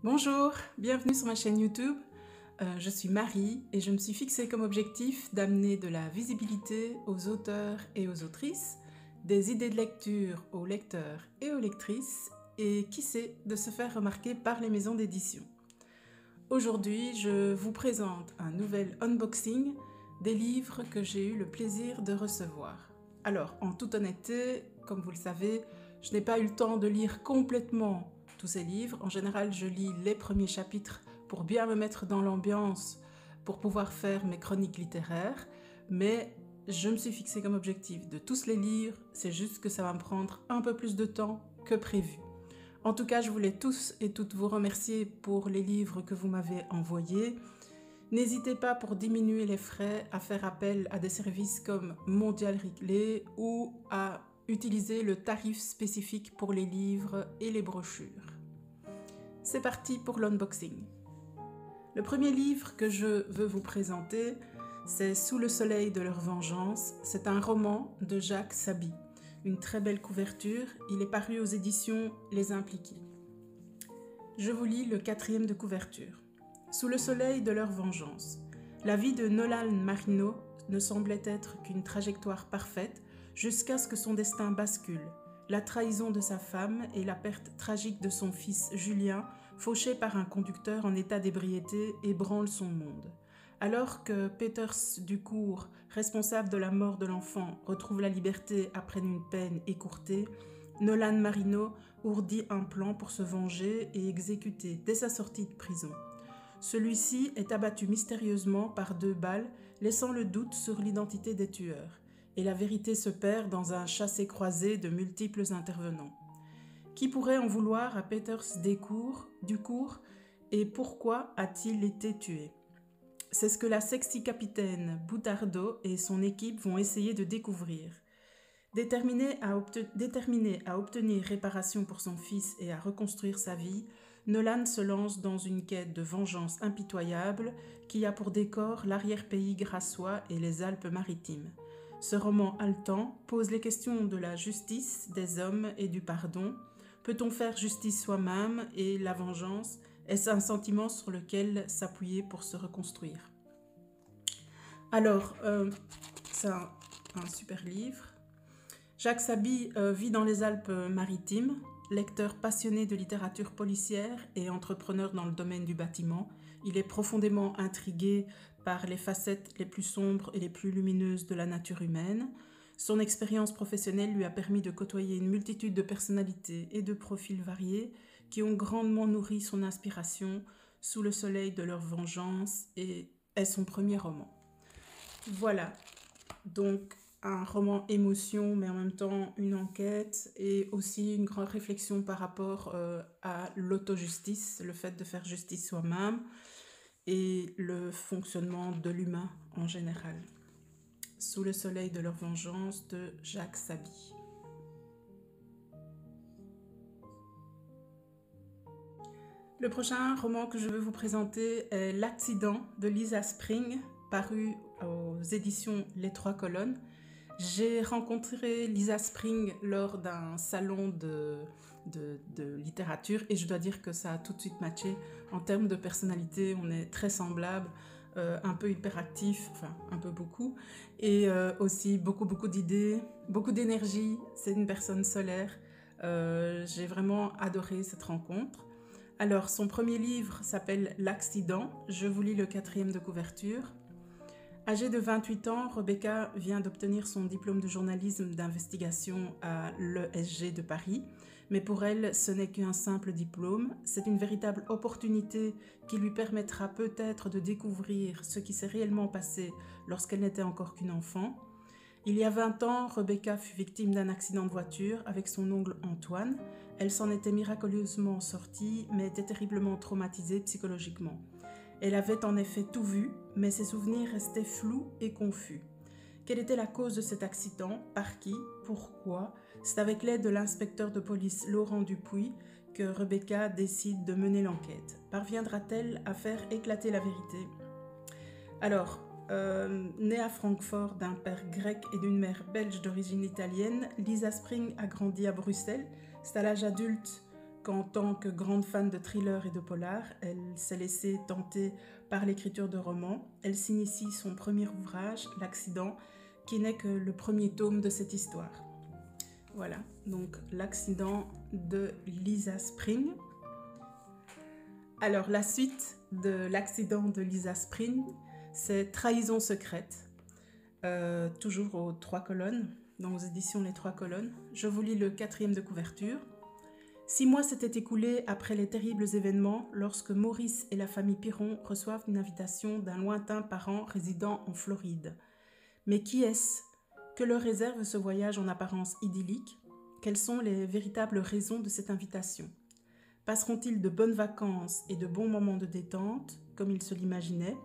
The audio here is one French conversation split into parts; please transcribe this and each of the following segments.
Bonjour, bienvenue sur ma chaîne YouTube. Je suis Marie et je me suis fixée comme objectif d'amener de la visibilité aux auteurs et aux autrices, des idées de lecture aux lecteurs et aux lectrices et qui sait de se faire remarquer par les maisons d'édition. Aujourd'hui, je vous présente un nouvel unboxing des livres que j'ai eu le plaisir de recevoir. Alors, en toute honnêteté, comme vous le savez, je n'ai pas eu le temps de lire complètement tous ces livres. En général, je lis les premiers chapitres pour bien me mettre dans l'ambiance, pour pouvoir faire mes chroniques littéraires, mais je me suis fixé comme objectif de tous les lire, c'est juste que ça va me prendre un peu plus de temps que prévu. En tout cas, je voulais tous et toutes vous remercier pour les livres que vous m'avez envoyés. N'hésitez pas, pour diminuer les frais, à faire appel à des services comme Mondial Replay ou à utiliser le tarif spécifique pour les livres et les brochures. C'est parti pour l'unboxing. Le premier livre que je veux vous présenter, c'est Sous le soleil de leur vengeance. C'est un roman de Jacques Saby. Une très belle couverture, il est paru aux éditions Les Impliqués. Je vous lis le quatrième de couverture. Sous le soleil de leur vengeance. La vie de Nolan Marino ne semblait être qu'une trajectoire parfaite jusqu'à ce que son destin bascule. La trahison de sa femme et la perte tragique de son fils Julien, fauché par un conducteur en état d'ébriété, ébranlent son monde. Alors que Peters Ducour, responsable de la mort de l'enfant, retrouve la liberté après une peine écourtée, Nolan Marino ourdit un plan pour se venger et exécuter dès sa sortie de prison. Celui-ci est abattu mystérieusement par 2 balles, laissant le doute sur l'identité des tueurs, et la vérité se perd dans un chassé-croisé de multiples intervenants. Qui pourrait en vouloir à Peters Ducour et pourquoi a-t-il été tué? C'est ce que la sexy capitaine Boutardo et son équipe vont essayer de découvrir. Déterminé à obtenir réparation pour son fils et à reconstruire sa vie, Nolan se lance dans une quête de vengeance impitoyable qui a pour décor l'arrière-pays grassois et les Alpes-Maritimes. Ce roman haletant pose les questions de la justice, des hommes et du pardon. Peut-on faire justice soi-même et la vengeance? Est-ce un sentiment sur lequel s'appuyer pour se reconstruire? Alors, c'est un super livre. Jacques Saby vit dans les Alpes-Maritimes, lecteur passionné de littérature policière et entrepreneur dans le domaine du bâtiment. Il est profondément intrigué par les facettes les plus sombres et les plus lumineuses de la nature humaine. Son expérience professionnelle lui a permis de côtoyer une multitude de personnalités et de profils variés qui ont grandement nourri son inspiration. Sous le soleil de leur vengeance est son premier roman. Voilà, donc un roman émotion, mais en même temps une enquête et aussi une grande réflexion par rapport à l'autojustice, le fait de faire justice soi-même et le fonctionnement de l'humain en général. Sous le soleil de leur vengeance de Jacques Saby. Le prochain roman que je veux vous présenter est L'accident de Lisa Spring, paru aux éditions Les Trois Colonnes. J'ai rencontré Lisa Spring lors d'un salon de littérature et je dois dire que ça a tout de suite matché. En termes de personnalité, on est très semblables, un peu hyperactif, enfin un peu beaucoup, et aussi beaucoup d'idées, beaucoup d'énergie. C'est une personne solaire. J'ai vraiment adoré cette rencontre. Alors, son premier livre s'appelle L'accident. Je vous lis le quatrième de couverture. Âgée de 28 ans, Rebecca vient d'obtenir son diplôme de journalisme d'investigation à l'ESG de Paris. Mais pour elle, ce n'est qu'un simple diplôme. C'est une véritable opportunité qui lui permettra peut-être de découvrir ce qui s'est réellement passé lorsqu'elle n'était encore qu'une enfant. Il y a 20 ans, Rebecca fut victime d'un accident de voiture avec son oncle Antoine. Elle s'en était miraculeusement sortie, mais était terriblement traumatisée psychologiquement. Elle avait en effet tout vu, mais ses souvenirs restaient flous et confus. Quelle était la cause de cet accident? Par qui? Pourquoi? C'est avec l'aide de l'inspecteur de police Laurent Dupuis que Rebecca décide de mener l'enquête. Parviendra-t-elle à faire éclater la vérité? Alors, née à Francfort d'un père grec et d'une mère belge d'origine italienne, Lisa Spring a grandi à Bruxelles. C'est à l'âge adulte qu'en tant que grande fan de thriller et de polar, elle s'est laissée tenter par l'écriture de romans. Elle s'initie son premier ouvrage, L'Accident, qui n'est que le premier tome de cette histoire. Voilà, donc L'Accident de Lisa Spring. Alors la suite de L'Accident de Lisa Spring, c'est Trahison secrète, toujours aux 3 colonnes, dans aux éditions Les 3 colonnes. Je vous lis le 4e de couverture. 6 mois s'étaient écoulés après les terribles événements lorsque Maurice et la famille Piron reçoivent une invitation d'un lointain parent résidant en Floride. Mais qui est-ce que leur réserve ce voyage en apparence idyllique? Quelles sont les véritables raisons de cette invitation? Passeront-ils de bonnes vacances et de bons moments de détente, comme ils se l'imaginaient?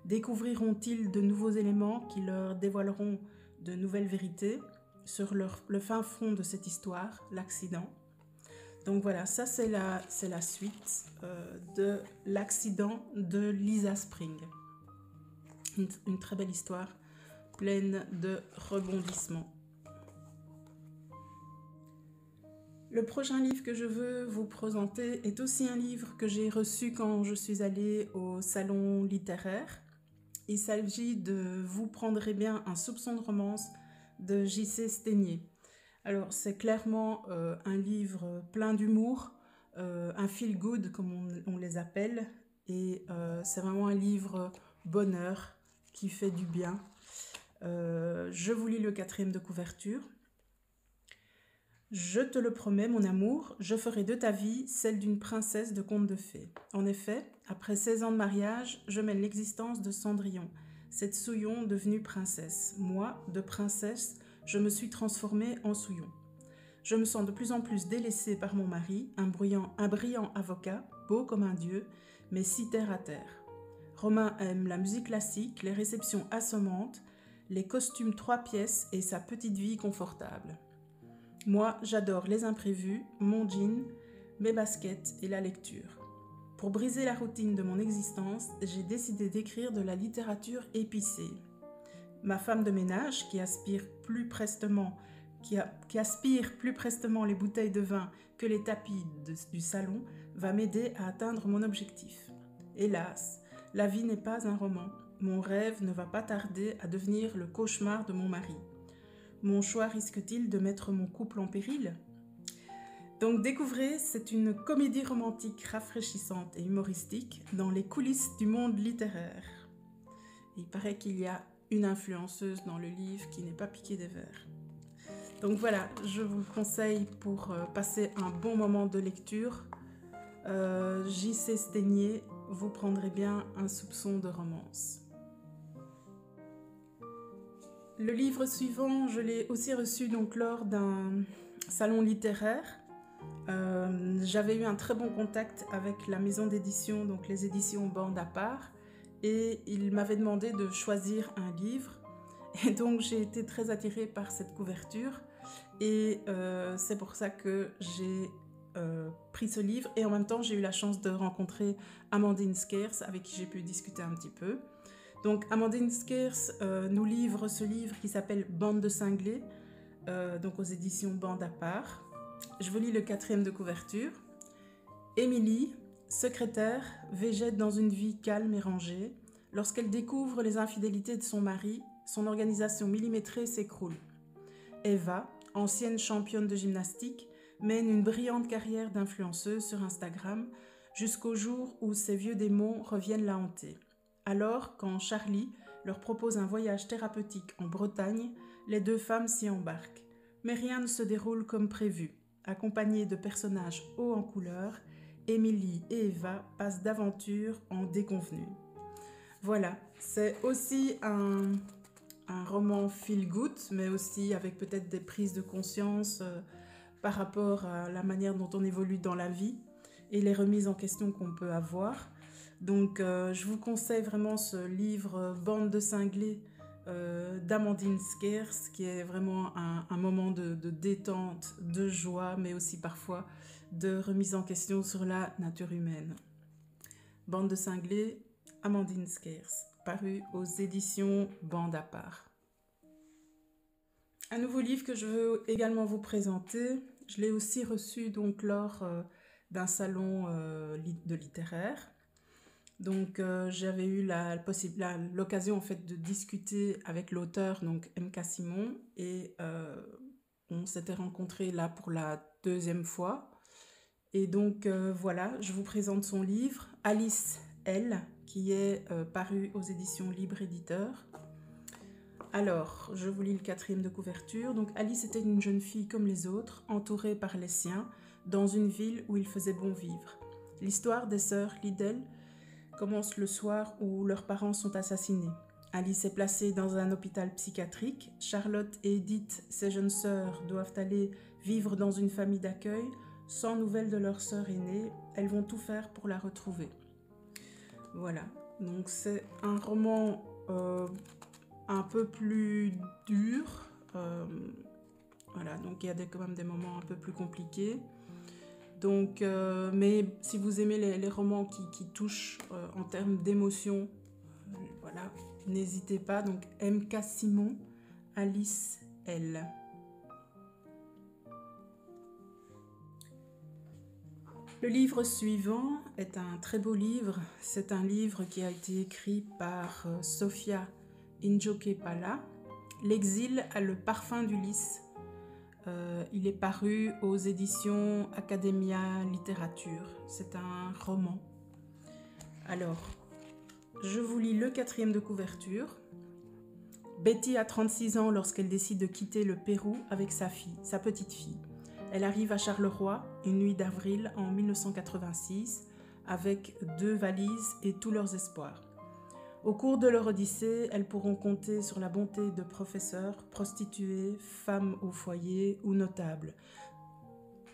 Découvriront-ils de nouveaux éléments qui leur dévoileront de nouvelles vérités sur le fin fond de cette histoire, l'accident? Donc voilà, ça c'est la suite de L'Accident de Lisa Spring. Une très belle histoire, pleine de rebondissements. Le prochain livre que je veux vous présenter est aussi un livre que j'ai reçu quand je suis allée au salon littéraire. Il s'agit de Vous prendrez bien un soupçon de romance de J.C. Stégnier. Alors c'est clairement un livre plein d'humour, un feel good comme on les appelle, et c'est vraiment un livre bonheur qui fait du bien. Je vous lis le 4e de couverture. Je te le promets, mon amour, je ferai de ta vie celle d'une princesse de conte de fées. En effet, après 16 ans de mariage, je mène l'existence de Cendrillon, cette Souillon devenue princesse. Moi, de princesse, je me suis transformée en Souillon. Je me sens de plus en plus délaissée par mon mari, un brillant avocat, beau comme un dieu, mais si terre à terre. Romain aime la musique classique, les réceptions assommantes, les costumes 3 pièces et sa petite vie confortable. Moi, j'adore les imprévus, mon jean, mes baskets et la lecture. Pour briser la routine de mon existence, j'ai décidé d'écrire de la littérature épicée. Ma femme de ménage, qui aspire plus prestement les bouteilles de vin que les tapis du salon, va m'aider à atteindre mon objectif. Hélas, la vie n'est pas un roman. Mon rêve ne va pas tarder à devenir le cauchemar de mon mari. Mon choix risque-t-il de mettre mon couple en péril? Donc découvrez, c'est une comédie romantique rafraîchissante et humoristique dans les coulisses du monde littéraire. Il paraît qu'il y a une influenceuse dans le livre qui n'est pas piquée des vers. Donc voilà, je vous conseille pour passer un bon moment de lecture. J.C. Stégnier, vous prendrez bien un soupçon de romance. Le livre suivant, je l'ai aussi reçu donc lors d'un salon littéraire. J'avais eu un très bon contact avec la maison d'édition, donc les éditions Bande à part, et il m'avait demandé de choisir un livre. Et donc j'ai été très attirée par cette couverture, et c'est pour ça que j'ai pris ce livre. Et en même temps, j'ai eu la chance de rencontrer Amandine Skers, avec qui j'ai pu discuter un petit peu. Donc Amandine Skers nous livre ce livre qui s'appelle Bande de cinglés, donc aux éditions Bande à part. Je vous lis le 4e de couverture. Émilie, secrétaire, végète dans une vie calme et rangée. Lorsqu'elle découvre les infidélités de son mari, son organisation millimétrée s'écroule. Eva, ancienne championne de gymnastique, mène une brillante carrière d'influenceuse sur Instagram jusqu'au jour où ses vieux démons reviennent la hanter. Alors, quand Charlie leur propose un voyage thérapeutique en Bretagne, les 2 femmes s'y embarquent. Mais rien ne se déroule comme prévu. Accompagnées de personnages hauts en couleur, Émilie et Eva passent d'aventure en déconvenues. Voilà, c'est aussi un roman feel good, mais aussi avec peut-être des prises de conscience par rapport à la manière dont on évolue dans la vie et les remises en question qu'on peut avoir. Donc je vous conseille vraiment ce livre Bande de cinglés d'Amandine Skers, qui est vraiment un moment de détente, de joie, mais aussi parfois de remise en question sur la nature humaine. Bande de cinglés, Amandine Skers, paru aux éditions Bande à part. Un nouveau livre que je veux également vous présenter, je l'ai aussi reçu donc lors d'un salon de littéraire. Donc j'avais eu l'occasion en fait de discuter avec l'auteur, donc M.K. Simon, et on s'était rencontrés là pour la deuxième fois. Et donc voilà, je vous présente son livre, Alice L, qui est paru aux éditions Libre Éditeur. Alors, je vous lis le 4e de couverture. Donc Alice était une jeune fille comme les autres, entourée par les siens, dans une ville où il faisait bon vivre. L'histoire des sœurs Liddell commence le soir où leurs parents sont assassinés. Alice est placée dans un hôpital psychiatrique. Charlotte et Edith, ses jeunes sœurs, doivent aller vivre dans une famille d'accueil. Sans nouvelles de leur sœur aînée, elles vont tout faire pour la retrouver. Voilà, donc c'est un roman un peu plus dur. Voilà, donc il y a quand même des moments un peu plus compliqués. Donc, mais si vous aimez les romans qui touchent en termes d'émotion, voilà, n'hésitez pas. Donc M.K. Simon, Alice L. Le livre suivant est un très beau livre. C'est un livre qui a été écrit par Sofia Indjoke-Pala. L'exil a le parfum d'Ulysse. Il est paru aux éditions Academia Littérature. C'est un roman. Alors, je vous lis le 4e de couverture. Betty a 36 ans lorsqu'elle décide de quitter le Pérou avec sa petite fille. Elle arrive à Charleroi une nuit d'avril en 1986 avec 2 valises et tous leurs espoirs. Au cours de leur odyssée, elles pourront compter sur la bonté de professeurs, prostituées, femmes au foyer ou notables.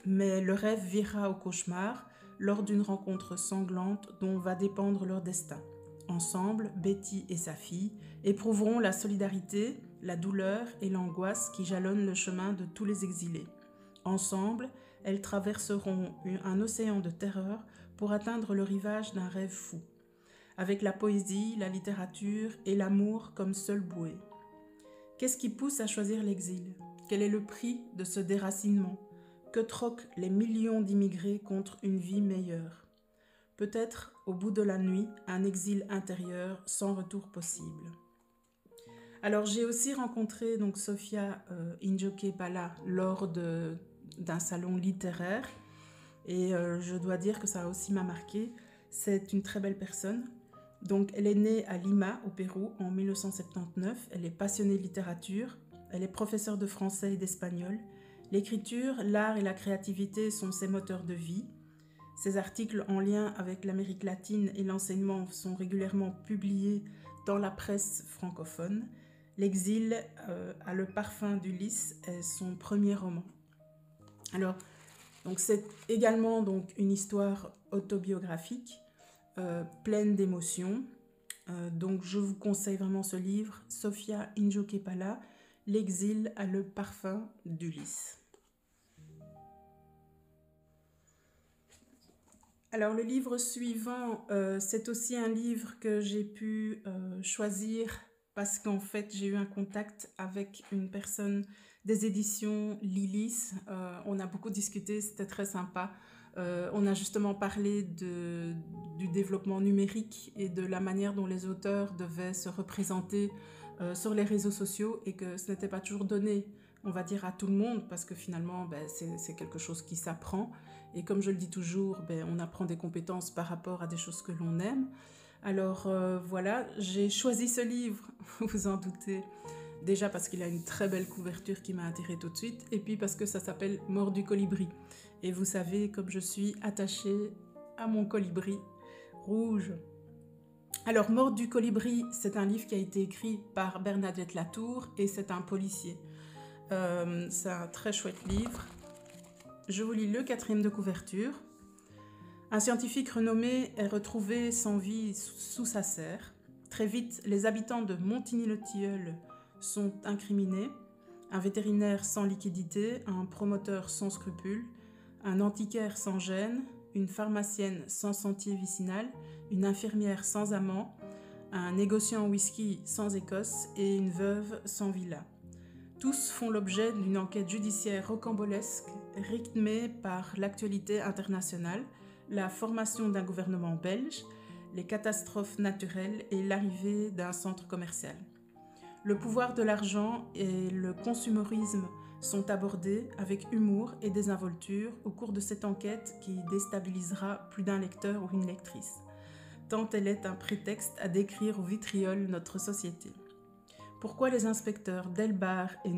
Mais le rêve virera au cauchemar lors d'une rencontre sanglante dont va dépendre leur destin. Ensemble, Betty et sa fille éprouveront la solidarité, la douleur et l'angoisse qui jalonnent le chemin de tous les exilés. Ensemble, elles traverseront un océan de terreur pour atteindre le rivage d'un rêve fou, avec la poésie, la littérature et l'amour comme seule bouée. Qu'est-ce qui pousse à choisir l'exil? Quel est le prix de ce déracinement? Que troquent les millions d'immigrés contre une vie meilleure? Peut-être, au bout de la nuit, un exil intérieur sans retour possible. Alors, j'ai aussi rencontré donc Sofia Indjoke-Pala lors d'un salon littéraire et je dois dire que ça aussi m'a marqué. C'est une très belle personne. Donc, elle est née à Lima, au Pérou, en 1979. Elle est passionnée de littérature. Elle est professeure de français et d'espagnol. L'écriture, l'art et la créativité sont ses moteurs de vie. Ses articles en lien avec l'Amérique latine et l'enseignement sont régulièrement publiés dans la presse francophone. L'exil a le parfum d'Ulysse est son premier roman. Alors, donc c'est également donc une histoire autobiographique pleine d'émotions. Donc je vous conseille vraiment ce livre, Sofia Indjoke-Pala, L'exil a le parfum d'Ulysse. Alors le livre suivant, c'est aussi un livre que j'ai pu choisir parce qu'en fait j'ai eu un contact avec une personne des éditions Lilis. On a beaucoup discuté, c'était très sympa. On a justement parlé du développement numérique et de la manière dont les auteurs devaient se représenter sur les réseaux sociaux et que ce n'était pas toujours donné, on va dire, à tout le monde parce que finalement c'est quelque chose qui s'apprend et comme je le dis toujours, on apprend des compétences par rapport à des choses que l'on aime. Alors voilà, j'ai choisi ce livre, vous vous en doutez, déjà parce qu'il a une très belle couverture qui m'a attirée tout de suite et puis parce que ça s'appelle Mort du colibri. Et vous savez, comme je suis attachée à mon colibri rouge. Alors, Mort du colibri, c'est un livre qui a été écrit par Bernadette Latour et c'est un policier. C'est un très chouette livre. Je vous lis le 4e de couverture. Un scientifique renommé est retrouvé sans vie sous sa serre. Très vite, les habitants de Montigny-le-Tilleul sont incriminés. Un vétérinaire sans liquidité, un promoteur sans scrupules, un antiquaire sans gêne, une pharmacienne sans sentier vicinal, une infirmière sans amant, un négociant en whisky sans Écosse et une veuve sans villa. Tous font l'objet d'une enquête judiciaire rocambolesque, rythmée par l'actualité internationale, la formation d'un gouvernement belge, les catastrophes naturelles et l'arrivée d'un centre commercial. Le pouvoir de l'argent et le consumérisme sont abordés avec humour et désinvolture au cours de cette enquête qui déstabilisera plus d'un lecteur ou une lectrice, tant elle est un prétexte à décrire au vitriol notre société. Pourquoi les inspecteurs Delbar et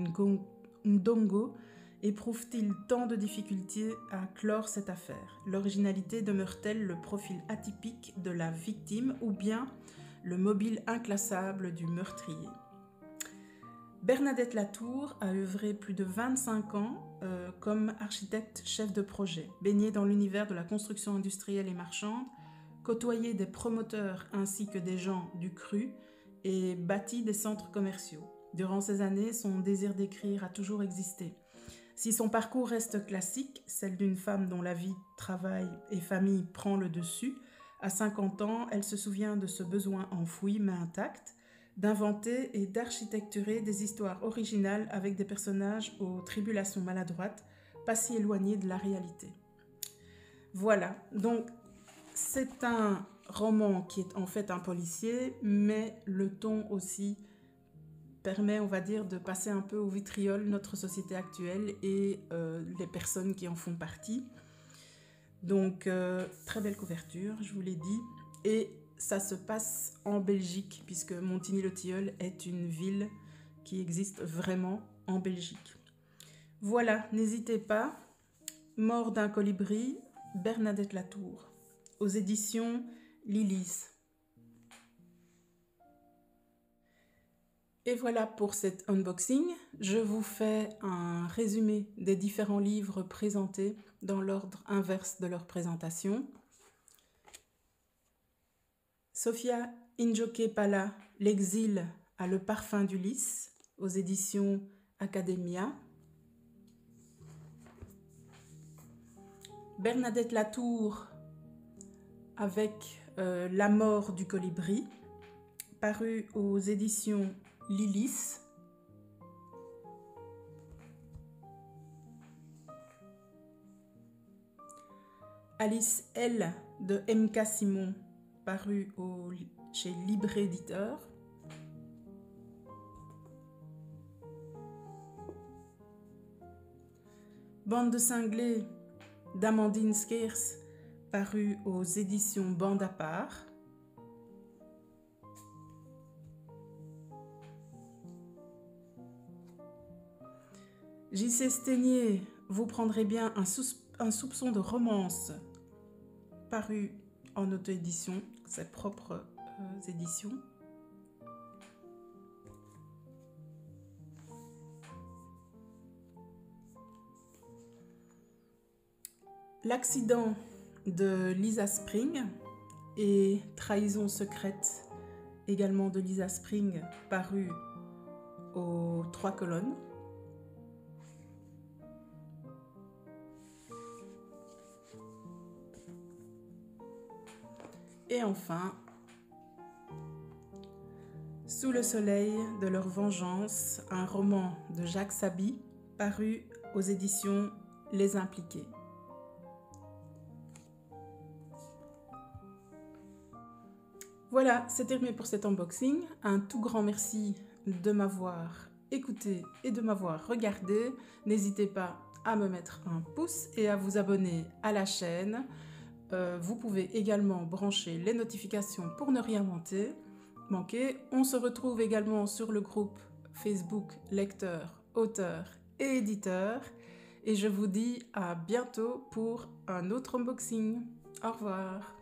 Ndongo éprouvent-ils tant de difficultés à clore cette affaire? L'originalité demeure-t-elle le profil atypique de la victime ou bien le mobile inclassable du meurtrier? Bernadette Latour a œuvré plus de 25 ans comme architecte chef de projet, baignée dans l'univers de la construction industrielle et marchande, côtoyé des promoteurs ainsi que des gens du cru et bâti des centres commerciaux. Durant ces années, son désir d'écrire a toujours existé. Si son parcours reste classique, celle d'une femme dont la vie, travail et famille prend le dessus, à 50 ans, elle se souvient de ce besoin enfoui mais intact, d'inventer et d'architecturer des histoires originales avec des personnages aux tribulations maladroites, pas si éloignés de la réalité. Voilà, donc c'est un roman qui est en fait un policier, mais le ton aussi permet, on va dire, de passer un peu au vitriol notre société actuelle et les personnes qui en font partie. Donc, très belle couverture, je vous l'ai dit. Et ça se passe en Belgique, puisque Montigny-le-Tilleul est une ville qui existe vraiment en Belgique. Voilà, n'hésitez pas. Mort d'un colibri, Bernadette Latour, aux éditions Lilis. Et voilà pour cet unboxing. Je vous fais un résumé des différents livres présentés dans l'ordre inverse de leur présentation. Sofia Njoke Pala, L'exil a le parfum d'Ulysse, aux éditions Academia. Bernadette Latour avec La mort du colibri, paru aux éditions Lilis. Alice L de M.K. Simon, paru chez Libre Éditeur. Bande de cinglés d'Amandine Skeers, paru aux éditions Bande à part. J.C. Sténier, vous prendrez bien un soupçon de romance, paru en auto-édition, ses propres éditions. L'accident de Lisa Spring et Trahison secrète, également de Lisa Spring, paru aux 3 colonnes. Et enfin, Sous le soleil de leur vengeance, un roman de Jacques Saby, paru aux éditions Les Impliqués. Voilà, c'est terminé pour cet unboxing. Un tout grand merci de m'avoir écouté et de m'avoir regardé. N'hésitez pas à me mettre un pouce et à vous abonner à la chaîne. Vous pouvez également brancher les notifications pour ne rien manquer. On se retrouve également sur le groupe Facebook lecteurs, auteurs et éditeurs. Et je vous dis à bientôt pour un autre unboxing. Au revoir.